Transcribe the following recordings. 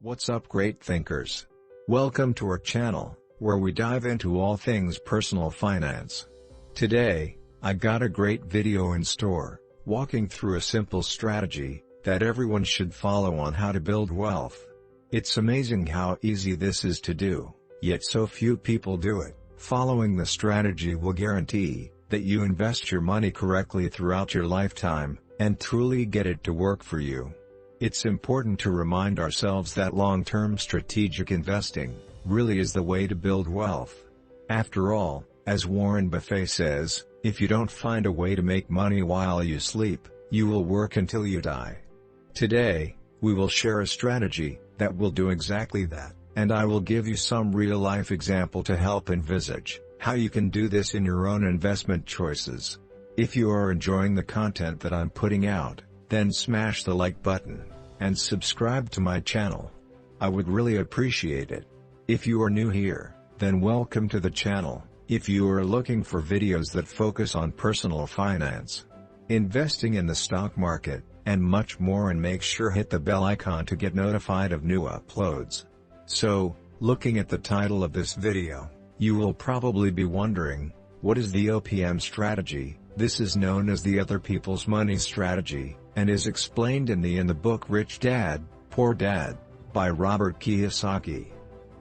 What's up, great thinkers? Welcome to our channel, where we dive into all things personal finance. Today, I got a great video in store, walking through a simple strategy that everyone should follow on how to build wealth. It's amazing how easy this is to do, yet so few people do it. Following the strategy will guarantee that you invest your money correctly throughout your lifetime, and truly get it to work for you. It's important to remind ourselves that long-term strategic investing really is the way to build wealth. After all, as Warren Buffett says, if you don't find a way to make money while you sleep, you will work until you die. Today, we will share a strategy that will do exactly that, and I will give you some real-life example to help envisage how you can do this in your own investment choices. If you are enjoying the content that I'm putting out, then smash the like button, and subscribe to my channel. I would really appreciate it. If you are new here, then welcome to the channel. If you are looking for videos that focus on personal finance, investing in the stock market, and much more, and make sure hit the bell icon to get notified of new uploads. So, looking at the title of this video, you will probably be wondering, what is the OPM strategy? This is known as the Other People's Money Strategy, and is explained in the book Rich Dad, Poor Dad, by Robert Kiyosaki.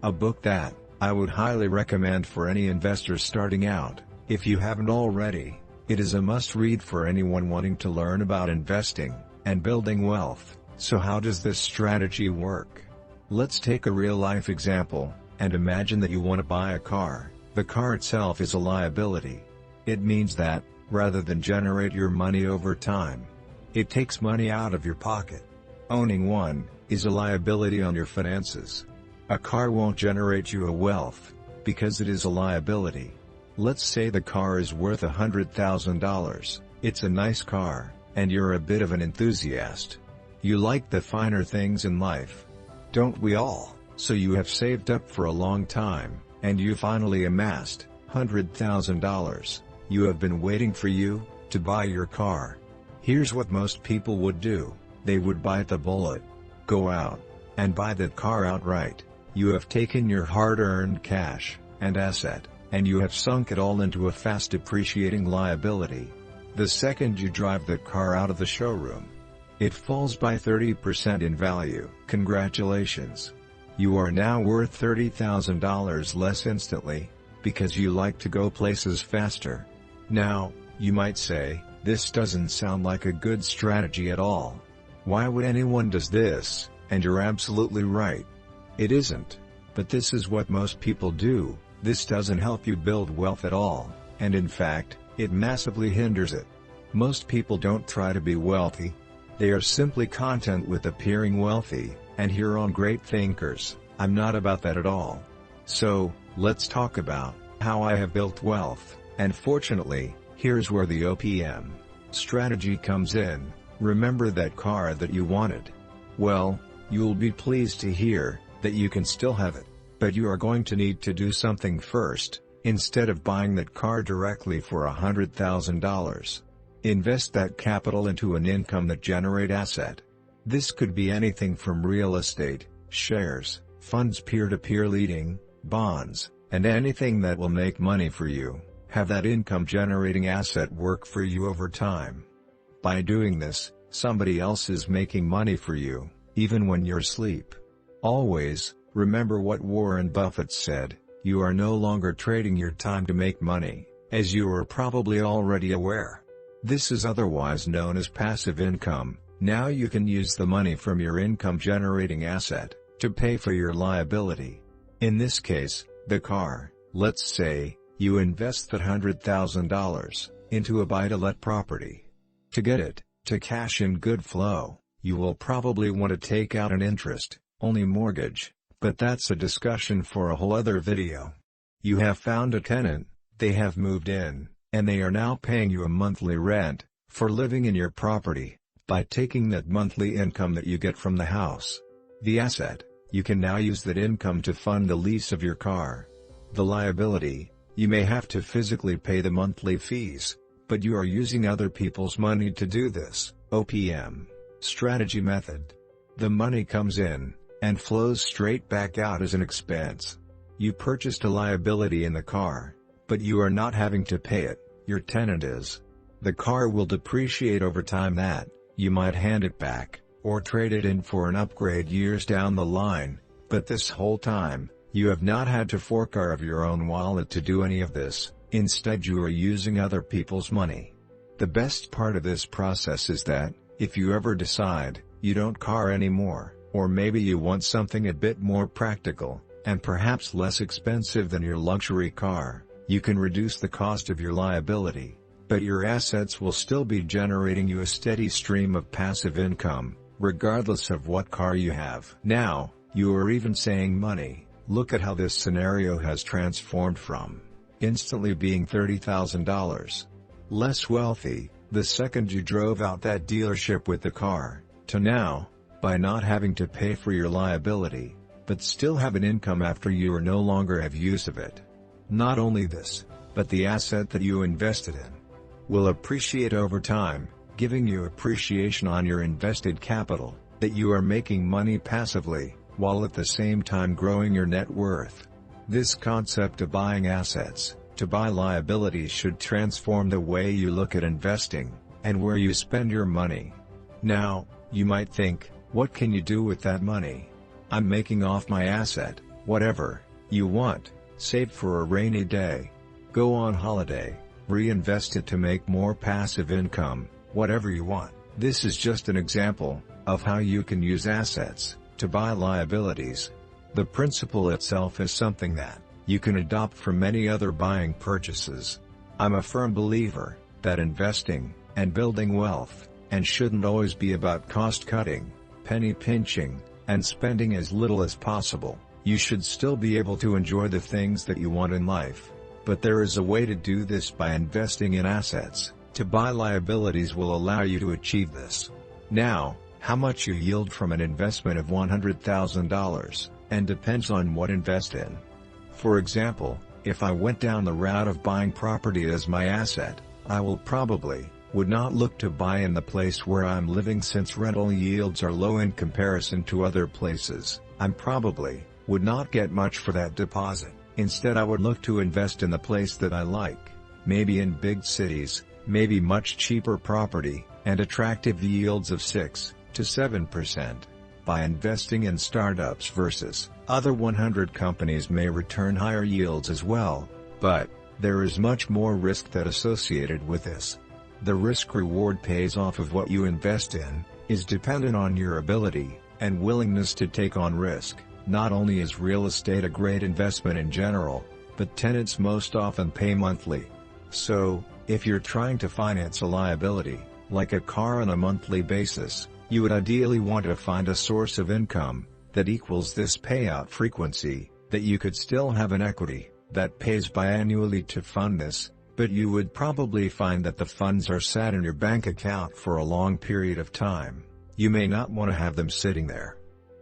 A book that I would highly recommend for any investor starting out. If you haven't already, it is a must-read for anyone wanting to learn about investing and building wealth. So how does this strategy work? Let's take a real-life example, and imagine that you want to buy a car. The car itself is a liability. It means that, rather than generate your money over time, it takes money out of your pocket. Owning one is a liability on your finances. A car won't generate you a wealth, because it is a liability. Let's say the car is worth $100,000. It's a nice car, and you're a bit of an enthusiast. You like the finer things in life. Don't we all? So you have saved up for a long time, and you finally amassed $100,000. You have been waiting for you to buy your car. Here's what most people would do. They would bite the bullet, go out, and buy that car outright. You have taken your hard-earned cash and asset, and you have sunk it all into a fast depreciating liability. The second you drive that car out of the showroom, it falls by 30% in value. Congratulations! You are now worth $30,000 less instantly, because you like to go places faster. Now, you might say, this doesn't sound like a good strategy at all. Why would anyone do this? And you're absolutely right. It isn't. But this is what most people do. This doesn't help you build wealth at all, and in fact, it massively hinders it. Most people don't try to be wealthy. They are simply content with appearing wealthy, and here on Great Thinkers, I'm not about that at all. So, let's talk about how I have built wealth, and fortunately, here's where the OPM strategy comes in. Remember that car that you wanted? Well, you'll be pleased to hear that you can still have it, but you are going to need to do something first. Instead of buying that car directly for $100,000, invest that capital into an income that generate asset. This could be anything from real estate, shares, funds, peer-to-peer lending, bonds, and anything that will make money for you. Have that income generating asset work for you over time. By doing this, somebody else is making money for you, even when you're asleep. Always, remember what Warren Buffett said, you are no longer trading your time to make money, as you are probably already aware. This is otherwise known as passive income. Now you can use the money from your income generating asset to pay for your liability. In this case, the car. Let's say you invest that $100,000 into a buy-to-let property. To get it to cash in good flow, you will probably want to take out an interest-only mortgage, but that's a discussion for a whole other video. You have found a tenant, they have moved in, and they are now paying you a monthly rent for living in your property. By taking that monthly income that you get from the house, the asset, you can now use that income to fund the lease of your car. The liability, you may have to physically pay the monthly fees, but you are using other people's money to do this. OPM strategy method. The money comes in, and flows straight back out as an expense. You purchased a liability in the car, but you are not having to pay it, your tenant is. The car will depreciate over time that, you might hand it back, or trade it in for an upgrade years down the line, but this whole time, you have not had to fork out of your own wallet to do any of this, instead you are using other people's money. The best part of this process is that, if you ever decide, you don't car anymore, or maybe you want something a bit more practical, and perhaps less expensive than your luxury car, you can reduce the cost of your liability, but your assets will still be generating you a steady stream of passive income, regardless of what car you have. Now, you are even saving money. Look at how this scenario has transformed from instantly being $30,000 less wealthy the second you drove out that dealership with the car, to now, by not having to pay for your liability, but still have an income after you are no longer have use of it. Not only this, but the asset that you invested in will appreciate over time, giving you appreciation on your invested capital, that you are making money passively, while at the same time growing your net worth. This concept of buying assets to buy liabilities should transform the way you look at investing, and where you spend your money. Now, you might think, what can you do with that money? I'm making off my asset. Whatever you want, save for a rainy day, go on holiday, reinvest it to make more passive income, whatever you want. This is just an example of how you can use assets to buy liabilities. The principle itself is something that you can adopt from many other buying purchases. I'm a firm believer that investing and building wealth and shouldn't always be about cost cutting, penny pinching, and spending as little as possible. You should still be able to enjoy the things that you want in life, but there is a way to do this by investing in assets. To buy liabilities will allow you to achieve this. Now, how much you yield from an investment of $100,000, and depends on what invest in. For example, if I went down the route of buying property as my asset, I would not look to buy in the place where I'm living since rental yields are low in comparison to other places. I would not get much for that deposit. Instead I would look to invest in the place that I like, maybe in big cities, maybe much cheaper property, and attractive yields of 6 to 7%. By investing in startups versus other 100 companies may return higher yields as well, but there is much more risk that associated with this. The risk-reward pays off of what you invest in, is dependent on your ability and willingness to take on risk. Not only is real estate a great investment in general, but tenants most often pay monthly. So, if you're trying to finance a liability, like a car on a monthly basis, you would ideally want to find a source of income that equals this payout frequency, that you could still have an equity that pays biannually to fund this, but you would probably find that the funds are sat in your bank account for a long period of time. You may not want to have them sitting there,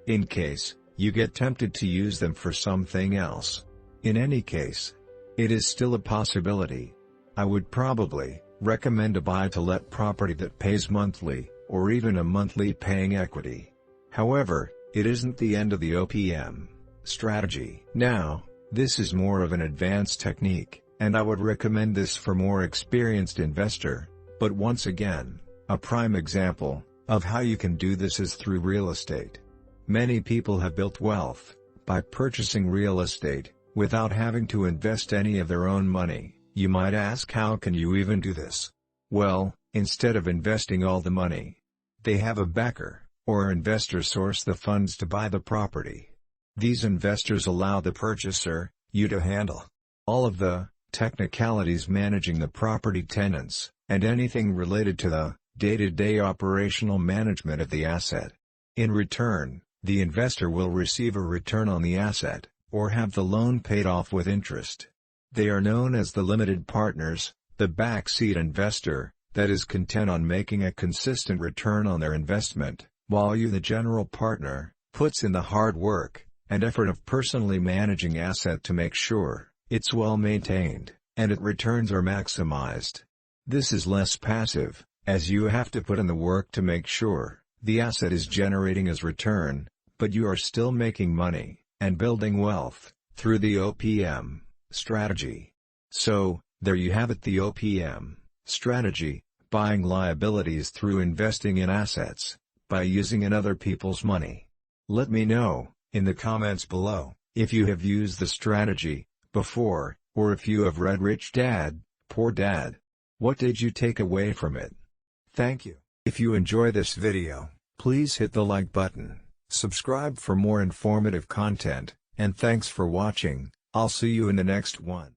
in case you get tempted to use them for something else. In any case, it is still a possibility. I would probably recommend a buy-to-let property that pays monthly, or even a monthly paying equity. However, it isn't the end of the OPM strategy. Now, this is more of an advanced technique, and I would recommend this for more experienced investor, but once again, a prime example of how you can do this is through real estate. Many people have built wealth by purchasing real estate, without having to invest any of their own money. You might ask, how can you even do this? Well, instead of investing all the money, they have a backer, or investor source the funds to buy the property. These investors allow the purchaser, you, to handle all of the technicalities managing the property tenants, and anything related to the day-to-day operational management of the asset. In return, the investor will receive a return on the asset, or have the loan paid off with interest. They are known as the limited partners, the backseat investor, that is content on making a consistent return on their investment, while you, the general partner, puts in the hard work and effort of personally managing asset to make sure it's well maintained, and its returns are maximized. This is less passive, as you have to put in the work to make sure the asset is generating as return, but you are still making money, and building wealth, through the OPM strategy. So, there you have it, the OPM strategy, buying liabilities through investing in assets, by using other people's money. Let me know, in the comments below, if you have used the strategy before, or if you have read Rich Dad, Poor Dad. What did you take away from it? Thank you. If you enjoy this video, please hit the like button, subscribe for more informative content, and thanks for watching. I'll see you in the next one.